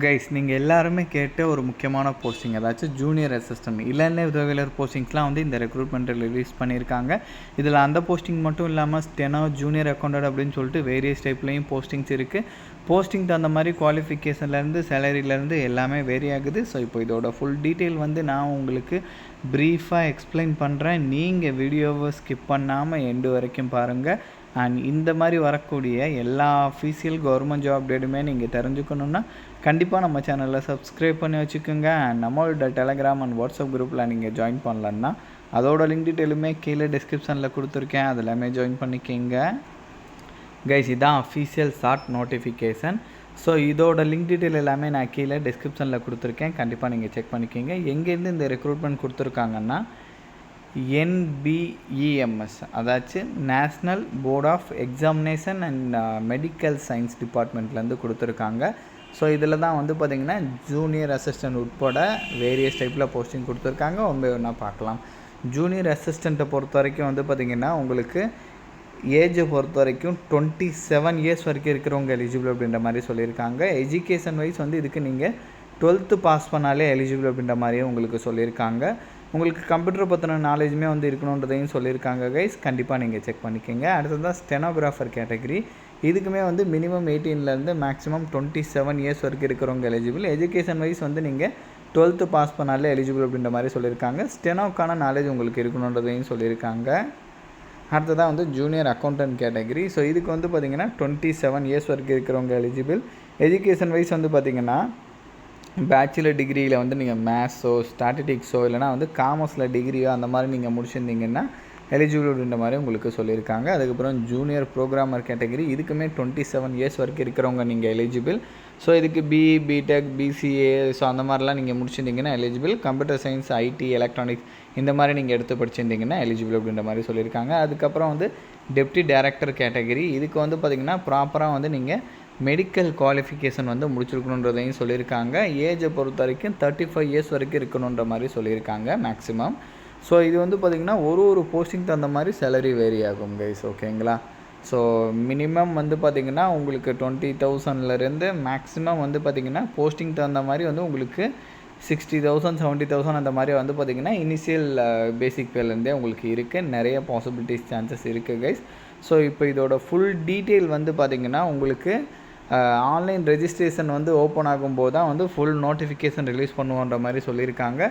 Guys நீங்கள் எல்லாருமே கேட்ட ஒரு முக்கியமான போஸ்டிங் ஏதாச்சும் ஜூனியர் அசிஸ்டன்ட் இளநிலை உதவியாளர் போஸ்டிங்ஸ்லாம் வந்து இந்த ரெக்ரூட்மெண்ட்டில் ரிலீஸ் பண்ணியிருக்காங்க. இதில் அந்த போஸ்டிங் மட்டும் இல்லாமல் ஸ்டெனோ ஜூனியர் அக்கௌண்டன்ட் அப்படின்னு சொல்லிட்டு வேரியஸ் டைப்லேயும் போஸ்டிங்ஸ் இருக்குது. போஸ்டிங் தகுந்த மாதிரி குவாலிஃபிகேஷன்லேருந்து சேலரியிலேருந்து எல்லாமே வேரி ஆகுது. ஸோ இப்போ இதோட ஃபுல் டீட்டெயில் வந்து நான் உங்களுக்கு ப்ரீஃபாக எக்ஸ்பிளைன் பண்ணுறேன். நீங்கள் வீடியோவை ஸ்கிப் பண்ணாமல் எண்டு வரைக்கும் பாருங்கள். அண்ட் இந்த மாதிரி வரக்கூடிய எல்லா அஃபீஷியல் கவர்மெண்ட் ஜாப் அப்டேட்டுமே நீங்கள் தெரிஞ்சுக்கணுன்னா கண்டிப்பாக நம்ம சேனலில் சப்ஸ்கிரைப் பண்ணி வச்சுக்கோங்க. அண்ட் நம்மளோட டெலகிராம் அண்ட் வாட்ஸ்அப் குரூப்பில் நீங்கள் ஜாயின் பண்ணலன்னா அதோட லிங்க் டீட்டெயிலுமே கீழே டிஸ்கிரிப்ஷனில் கொடுத்துருக்கேன், அதெல்லாமே ஜாயின் பண்ணிக்கோங்க. கைஸ் இதான் அஃபீஷியல் ஷார்ட் நோட்டிஃபிகேஷன். ஸோ இதோட லிங்க் டீட்டெயில் எல்லாமே நான் கீழே டிஸ்கிரிப்ஷனில் கொடுத்துருக்கேன், கண்டிப்பாக நீங்கள் செக் பண்ணிக்கோங்க. எங்கேருந்து இந்த ரெக்ரூட்மெண்ட் கொடுத்துருக்காங்கன்னா NBEMS அதாச்சும் National Board of Examination and Medical Science டிபார்ட்மெண்ட்லேருந்து கொடுத்துருக்காங்க. ஸோ இதில் தான் வந்து பார்த்திங்கன்னா ஜூனியர் அசிஸ்டண்ட் உட்பட வேரியஸ் டைப்பில் போஸ்டிங் கொடுத்துருக்காங்க. ஒன்றா பார்க்கலாம். ஜூனியர் அசிஸ்டண்ட்டை பொறுத்த வரைக்கும் வந்து பார்த்திங்கன்னா உங்களுக்கு ஏஜை பொறுத்த வரைக்கும் 27 இயர்ஸ் வரைக்கும் இருக்கிறவங்க எலிஜிபிள் அப்படின்ற மாதிரி சொல்லியிருக்காங்க. எஜுகேஷன் வைஸ் வந்து இதுக்கு நீங்கள் 12th பாஸ் பண்ணாலே எலிஜிபிள் அப்படின்ற மாதிரியே உங்களுக்கு சொல்லியிருக்காங்க. உங்களுக்கு கம்ப்யூட்டர் பற்றின நாலேஜுமே வந்து இருக்கணுன்றதையும் சொல்லியிருக்காங்க கைஸ், கண்டிப்பாக நீங்கள் செக் பண்ணிக்கோங்க. அடுத்ததான் ஸ்டெனோகிராஃபர் கேட்டகரி. இதுக்குமே வந்து மினிமம் 18லேருந்து மேக்ஸிமம் 27 இயர்ஸ் வரைக்கும் இருக்கிறவங்க எலிஜிபிள். எஜுகேஷன் வைஸ் வந்து நீங்கள் 12th பாஸ் பண்ணாலே எலிஜிபிள் அப்படின்ற மாதிரி சொல்லியிருக்காங்க. ஸ்டெனோக்கான நாலேஜ் உங்களுக்கு இருக்கணுன்றதையும் சொல்லியிருக்காங்க. அடுத்ததாக வந்து ஜூனியர் அக்கௌண்டன்ட் கேட்டகரி. ஸோ இதுக்கு வந்து பார்த்திங்கன்னா 27 இயர்ஸ் வரைக்கும் இருக்கிறவங்க எலிஜிபிள். எஜுகேஷன் வைஸ் வந்து பார்த்திங்கன்னா பேச்சுலர் டிகிரியில் வந்து நீங்கள் மேத்ஸோ ஸ்டாட்டிஸ்டிக்ஸோ இல்லைனா வந்து காமர்ஸில் டிகிரியோ அந்த மாதிரி நீங்கள் முடிச்சிருந்தீங்கன்னா எலிஜிபிள் அப்படின்ற மாதிரி உங்களுக்கு சொல்லியிருக்காங்க. அதுக்கப்புறம் ஜூனியர் ப்ரோக்ராமர் கேட்டகரி. இதுக்குமே 27 இயர்ஸ் வரைக்கும் இருக்கிறவங்க நீங்கள் எலிஜிபிள். ஸோ இதுக்கு பிஇ பிடெக் பிசிஏ ஸோ அந்த மாதிரிலாம் நீங்கள் முடிச்சிருந்தீங்கன்னா eligible. Computer science IT electronics இந்த மாதிரி நீங்கள் எடுத்து படிச்சிருந்தீங்கன்னா எலிஜிபிள் அப்படின்ற மாதிரி சொல்லியிருக்காங்க. அதுக்கப்புறம் வந்து டெப்டி டைரக்டர் கேட்டகரி. இதுக்கு வந்து பார்த்திங்கன்னா ப்ராப்பராக வந்து நீங்கள் மெடிக்கல் குவாலிஃபிகேஷன் வந்து முடிச்சிருக்கணுன்றதையும் சொல்லியிருக்காங்க. ஏஜை பொறுத்த வரைக்கும் 35 இயர்ஸ் வரைக்கும் இருக்கணுன்ற மாதிரி சொல்லியிருக்காங்க மேக்ஸிமம். ஸோ இது வந்து பார்த்திங்கன்னா ஒரு போஸ்டிங் தகுந்த மாதிரி சேலரி வேரி ஆகும் கைஸ், ஓகேங்களா. ஸோ மினிமம் வந்து பார்த்திங்கன்னா உங்களுக்கு 20,000லேருந்து மேக்ஸிமம் வந்து பார்த்திங்கன்னா போஸ்டிங் தகுந்த மாதிரி வந்து உங்களுக்கு 60,000 70,000 அந்த மாதிரி வந்து பார்த்திங்கன்னா இனிஷியல் பேசிக் பேலேருந்தே உங்களுக்கு இருக்குது. நிறைய பாசிபிலிட்டிஸ் சான்சஸ் இருக்குது கைஸ். ஸோ இப்போ இதோட ஃபுல் டீட்டெயில் வந்து பார்த்திங்கன்னா உங்களுக்கு ஆன்லைன் ரெஜிஸ்ட்ரேஷன் வந்து ஓப்பன் ஆகும்போது தான் வந்து ஃபுல் நோட்டிஃபிகேஷன் ரிலீஸ் பண்ணுவோன்ற மாதிரி சொல்லியிருக்காங்க.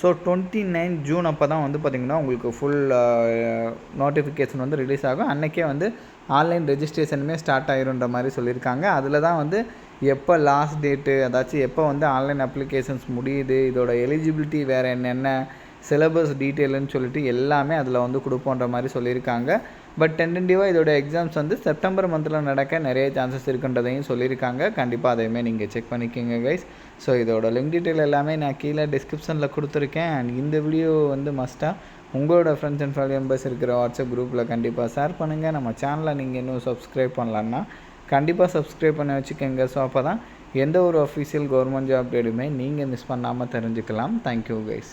ஸோ 29 ஜூன் அப்போ தான் வந்து பார்த்திங்கன்னா உங்களுக்கு ஃபுல் நோட்டிஃபிகேஷன் வந்து ரிலீஸ் ஆகும். அன்றைக்கே வந்து ஆன்லைன் ரெஜிஸ்ட்ரேஷனுமே ஸ்டார்ட் ஆகிருன்ற மாதிரி சொல்லியிருக்காங்க. அதில் தான் வந்து எப்போ லாஸ்ட் டேட்டு அதாச்சும் எப்போ வந்து ஆன்லைன் அப்ளிகேஷன்ஸ் முடியுது, இதோட எலிஜிபிலிட்டி வேறு என்னென்ன சிலபஸ் டீட்டெயிலுன்னு சொல்லிட்டு எல்லாமே அதில் வந்து கொடுப்போன்ற மாதிரி சொல்லியிருக்காங்க. பட் டென்டேட்டிவாக இதோட எக்ஸாம்ஸ் வந்து செப்டம்பர் மந்தில் நடக்க நிறைய சான்சஸ் இருக்குன்றதையும் சொல்லியிருக்காங்க. கண்டிப்பாக அதையுமே நீங்கள் செக் பண்ணிக்கோங்க கைஸ். ஸோ இதோட லிங்க் டீட்டெயில் எல்லாமே நான் கீழே டிஸ்கிரிப்ஷனில் கொடுத்துருக்கேன். அண்ட் இந்த வீடியோ வந்து மஸ்ட்டாக உங்களோட ஃப்ரெண்ட்ஸ் அண்ட் ஃபேமிலி மெம்பர்ஸ் இருக்கிற வாட்ஸ்அப் குரூப்பில் கண்டிப்பாக ஷேர் பண்ணுங்கள். நம்ம சேனலை நீங்கள் இன்னும் சப்ஸ்கிரைப் பண்ணலான்னா கண்டிப்பாக சப்ஸ்கிரைப் பண்ணி வச்சுக்கோங்க. ஸோ அப்போ தான் எந்த ஒரு அஃபீஷியல் கவர்மெண்ட் ஜாப் அப்டேட்டுமே நீங்கள் மிஸ் பண்ணாமல் தெரிஞ்சுக்கலாம். Thank you guys.